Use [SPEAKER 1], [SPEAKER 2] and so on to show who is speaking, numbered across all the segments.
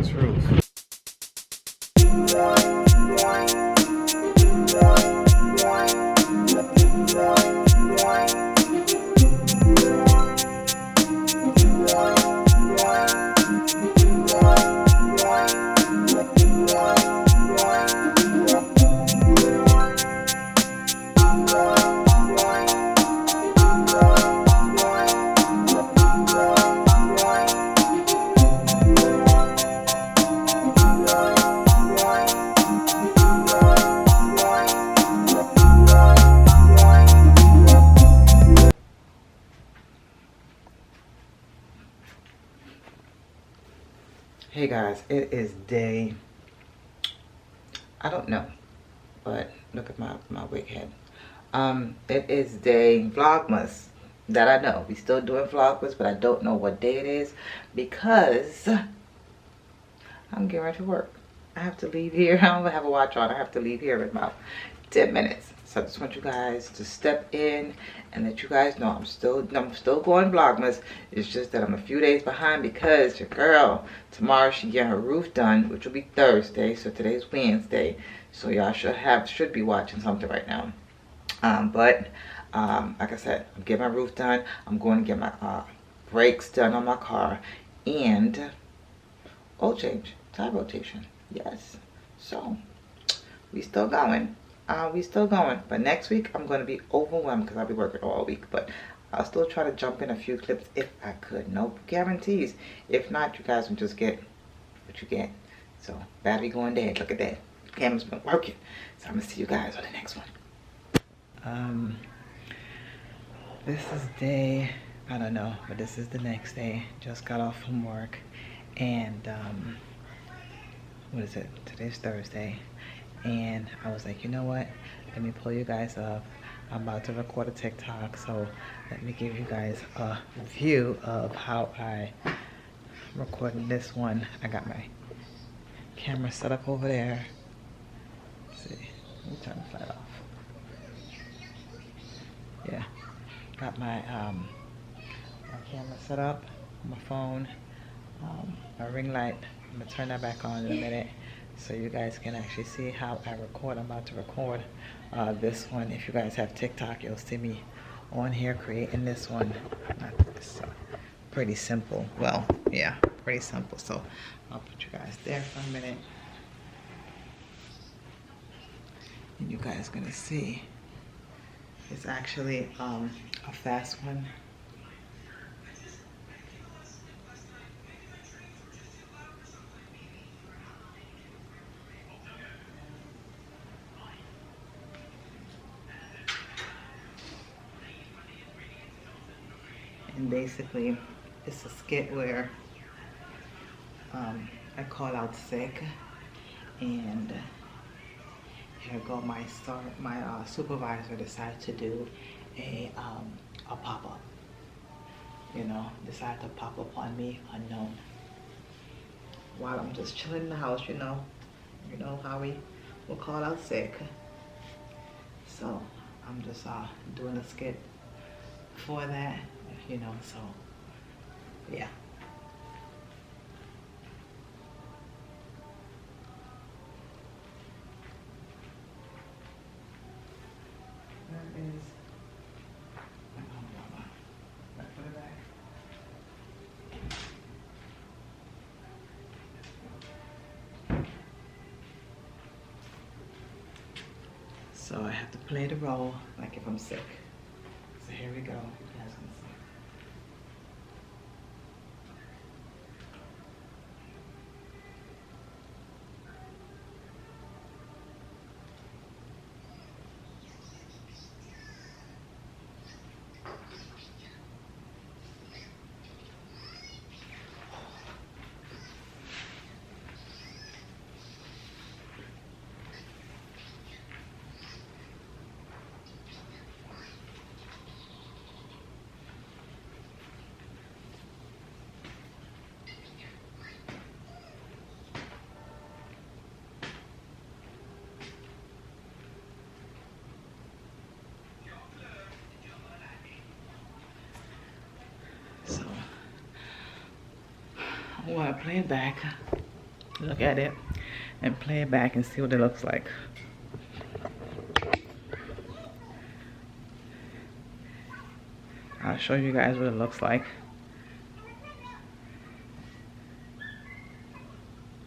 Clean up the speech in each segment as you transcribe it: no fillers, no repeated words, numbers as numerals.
[SPEAKER 1] this roof. Hey guys, it is day, I don't know, but look at my wig head. It is day Vlogmas. That I know. We still doing Vlogmas, but I don't know what day it is because I'm getting ready to work. I have to leave here. I don't have a watch on. I have to leave here in about 10 minutes. So I just want you guys to step in and let you guys know I'm still going Vlogmas. It's just that I'm a few days behind because your girl, tomorrow she get her roof done, which will be Thursday. So today's Wednesday. So y'all should be watching something right now. Like I said, I'm getting my roof done. I'm going to get my brakes done on my car and oil change, tire rotation. Yes. So we still going. But next week I'm going to be overwhelmed because I'll be working all week. But I'll still try to jump in a few clips if I could. No guarantees. If not, you guys will just get what you get. So battery going dead. Look at that. Camera's been working. So I'm gonna see you guys on the next one. This is day, I don't know, but this is the next day. Just got off from work and what is it? Today's Thursday. And I was like, you know what? Let me pull you guys up. I'm about to record a TikTok, so let me give you guys a view of how I recorded this one. I got my camera set up over there. Let's see, let me turn the light off. Yeah, got my camera set up, my phone, my ring light. I'm gonna turn that back on in a minute so you guys can actually see how I record. I'm about to record this one. If you guys have TikTok, you'll see me on here creating this one. It's pretty simple. Well, yeah, pretty simple. So I'll put you guys there for a minute. And you guys gonna see. It's actually a fast one. And basically, it's a skit where I call out sick, and here go my supervisor decided to do a pop-up. You know, decided to pop up on me unknown while I'm just chilling in the house. You know how we will call out sick. So I'm just doing a skit for that. You know, so yeah. That is put it back. So I have to play the role like if I'm sick. So here we go. You guys can see. I want to play it back look at it and play it back and see what it looks like. I'll show you guys what it looks like.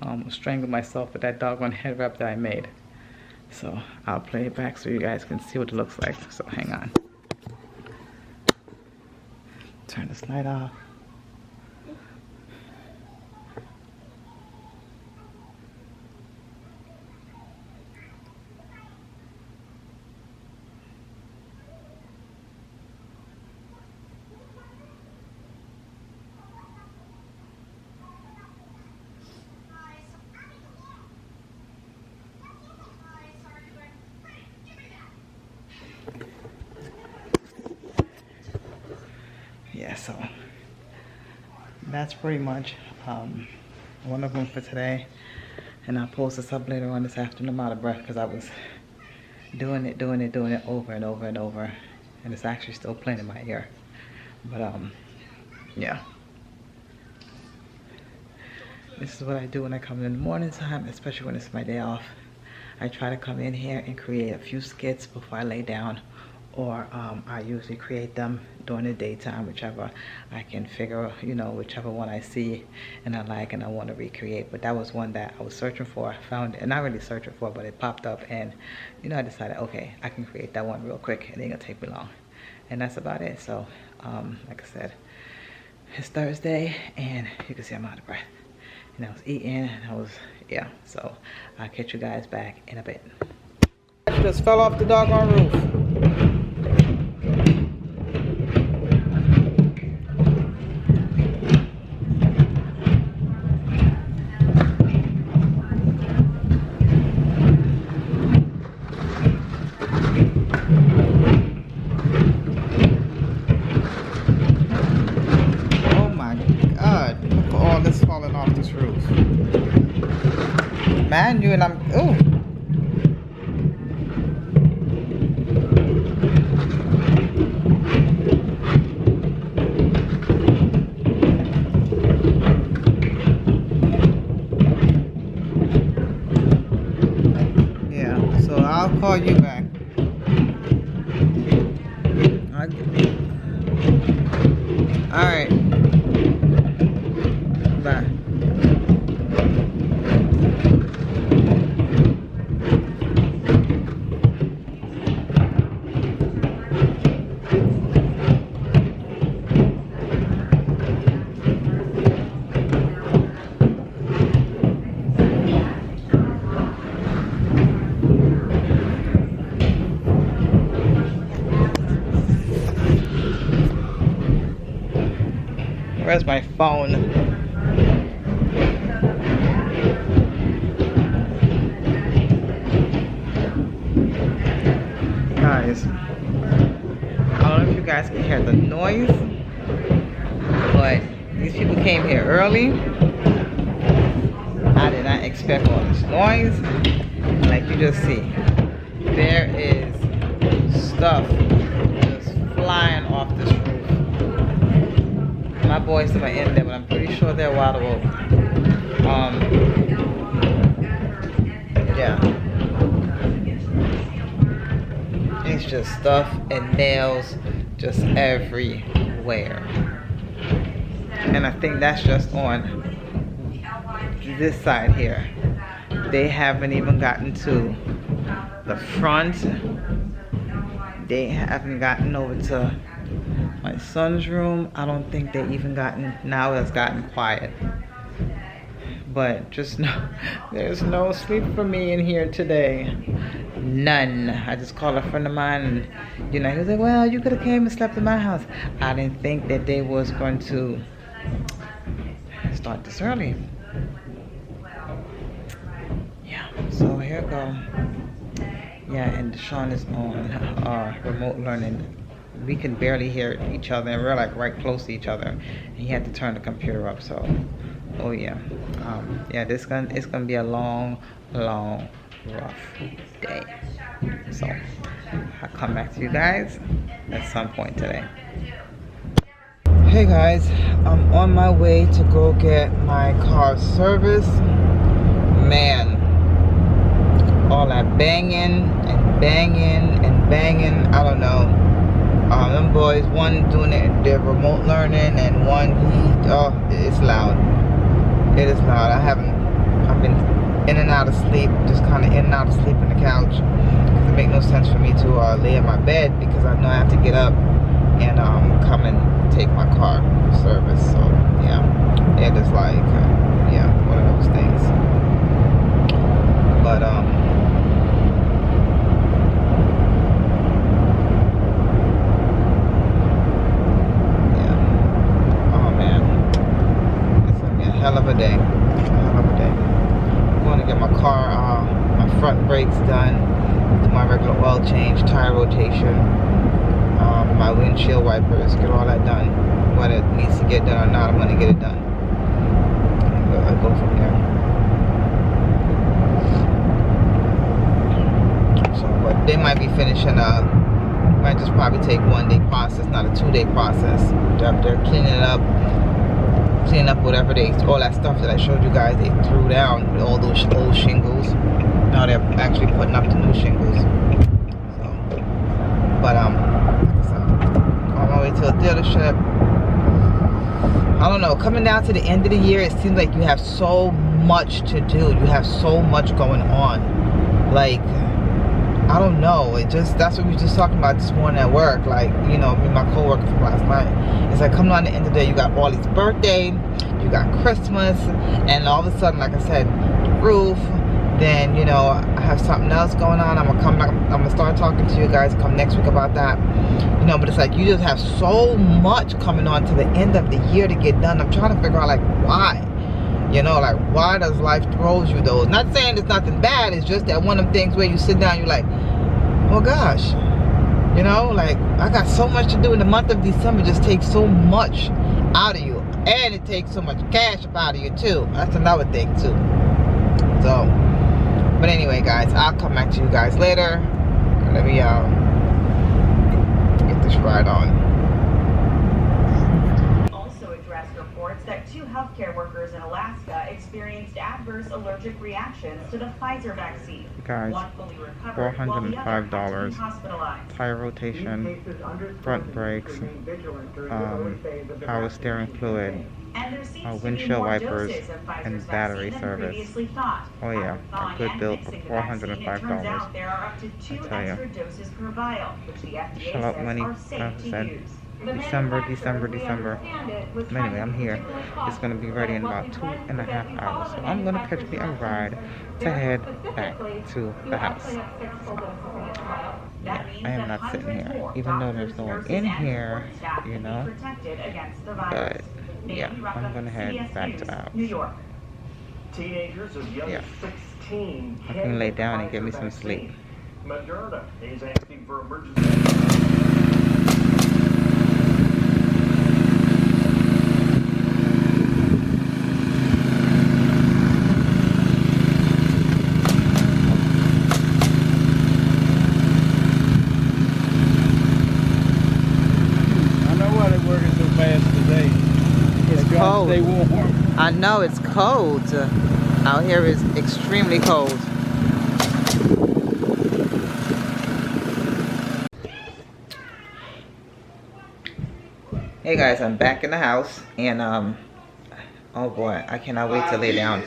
[SPEAKER 1] I almost strangled myself with that doggone head wrap that I made. So I'll play it back so you guys can see what it looks like. So hang on. Turn this light off. Yeah, so that's pretty much one of them for today, and I'll post this up later on this afternoon. I'm out of breath because I was doing it over and over and over, and it's actually still playing in my ear. But yeah, this is what I do when I come in the morning time, especially when it's my day off. I try to come in here and create a few skits before I lay down, or I usually create them during the daytime, whichever I can figure, you know, whichever one I see and I like and I want to recreate. But that was one that I was searching for. I found it, not really searching for, but it popped up, and you know, I decided, okay, I can create that one real quick. It ain't gonna take me long, and that's about it. So like I said, it's Thursday, and you can see I'm out of breath, and I was eating, and I was, yeah. So I'll catch you guys back in a bit. Just fell off the doggone roof. Man, you and I'm, ooh. Yeah, so I'll call you back. All right. Bye. Where's my phone? Guys, I don't know if you guys can hear the noise, but these people came here early. I did not expect all this noise. Like you just see, there is stuff just flying off this roof. My boys are in there, but I'm pretty sure they're wide awake. Yeah. It's just stuff and nails just everywhere. And I think that's just on this side here. They haven't even gotten to the front. They haven't gotten over to my son's room. I don't think they even gotten, now it's gotten quiet. But just know, there's no sleep for me in here today. None. I just called a friend of mine, and you know, he was like, well, you could have came and slept in my house. I didn't think that they was going to start this early. Yeah, so here we go. Yeah, and Deshaun is on remote learning. We can barely hear each other, and we're like right close to each other. And he had to turn the computer up, so oh yeah. Yeah, it's gonna be a long, rough day. So I'll come back to you guys at some point today. Hey guys, I'm on my way to go get my car serviced. man, all that banging and banging and banging. I don't know. Them boys, one doing it, their remote learning, and one, oh, it's loud. It is loud. I've been in and out of sleep, just kind of in and out of sleep on the couch. It makes no sense for me to lay in my bed because I know I have to get up and come and take my car for service. So yeah, it is like yeah, one of those things. But yeah, oh man, it's gonna be a hell of a day. I'm going to get my car, my front brakes done, do my regular oil change, tire rotation, my windshield wipers, get all that done. Whether it needs to get done or not, I'm going to get it done. I'll go from there. So, but they might be finishing, might just probably take 1 day process, not a 2 day process. They're cleaning it up. Clean up whatever all that stuff that I showed you guys they threw down with all those old shingles. Now they're actually putting up the new shingles. So, but on my way to the dealership. I don't know, coming down to the end of the year, it seems like you have so much to do. You have so much going on. Like, I don't know, that's what we were just talking about this morning at work. Like, you know, me and my coworker from last night. It's like coming on the end of the day, you got all these birthdays, you got Christmas, and all of a sudden, like I said, the roof. Then, you know, I have something else going on. I'm gonna come back. I'm gonna start talking to you guys come next week about that. You know, but it's like you just have so much coming on to the end of the year to get done. I'm trying to figure out like why. You know, like why does life throws you those? Not saying it's nothing bad. It's just that one of them things where you sit down, you're like, oh gosh, you know, like I got so much to do in the month of December. Just takes so much out of you, and it takes so much cash up out of you too. That's another thing too. So, but anyway, guys, I'll come back to you guys later. Let me get this ride on.
[SPEAKER 2] Reports that 2 healthcare workers in Alaska experienced adverse allergic reactions to the Pfizer vaccine.
[SPEAKER 1] Guys, $405, tire rotation, front brakes, power steering fluid, windshield wipers, and battery service. Oh yeah, a good bill for $405. I tell you, shell out money, I said. December. But anyway, I'm here. It's going to be ready in about 2.5 hours. So I'm going to catch me a ride to head back to the house. Yeah, I am not sitting here, even though there's no one in here, you know. But yeah, I'm going to head back to the house. Yeah, I can lay down and get me some sleep. Moderna is asking for emergency. I know it's cold. Out here is extremely cold. Hey guys, I'm back in the house and oh boy, I cannot wait to lay down.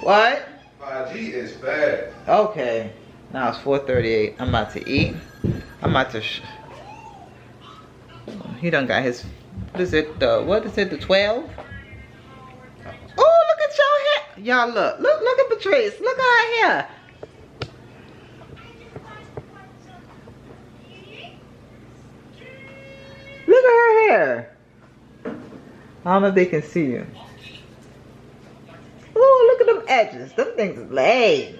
[SPEAKER 1] What? 5G is fast. Okay. Now it's 4:38. I'm about to eat. I'm about to he done got his, what is it, the 12? Oh, look at your hair. Y'all look at Patrice. Look at her hair. Look at her hair. I don't know if they can see you. Oh, look at them edges. Them things is laid.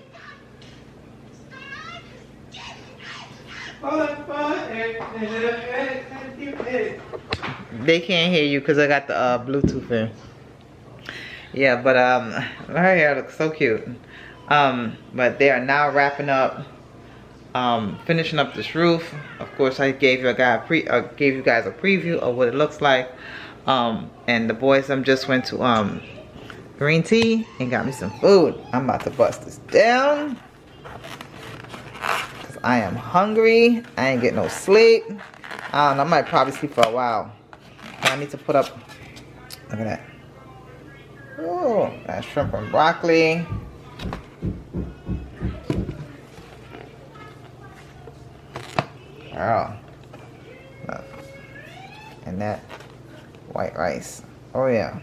[SPEAKER 1] They can't hear you because I got the Bluetooth in. Yeah, but her hair looks so cute. But they are now wrapping up, finishing up this roof. Of course, I gave you guys a preview of what it looks like. And the boys just went to green tea and got me some food. I'm about to bust this down. Cause I am hungry. I ain't getting no sleep. I don't know, I might probably sleep for a while. I need to put up, look at that. Oh, that's shrimp and broccoli. Girl. Look. And that white rice. Oh yeah.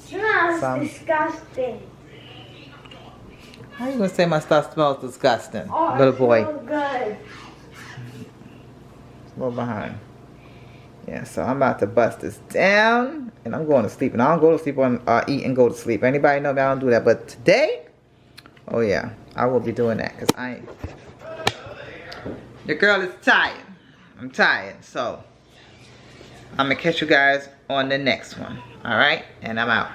[SPEAKER 3] Smells disgusting.
[SPEAKER 1] How you gonna say my stuff smells disgusting?
[SPEAKER 3] Oh,
[SPEAKER 1] little boy.
[SPEAKER 3] So good.
[SPEAKER 1] A little behind. Yeah, so I'm about to bust this down and I'm going to sleep. And I don't go to sleep on eat and go to sleep. Anybody know me? I don't do that. But today, oh yeah, I will be doing that because I ain't. Your girl is tired. I'm tired. So I'm gonna catch you guys on the next one. All right, and I'm out.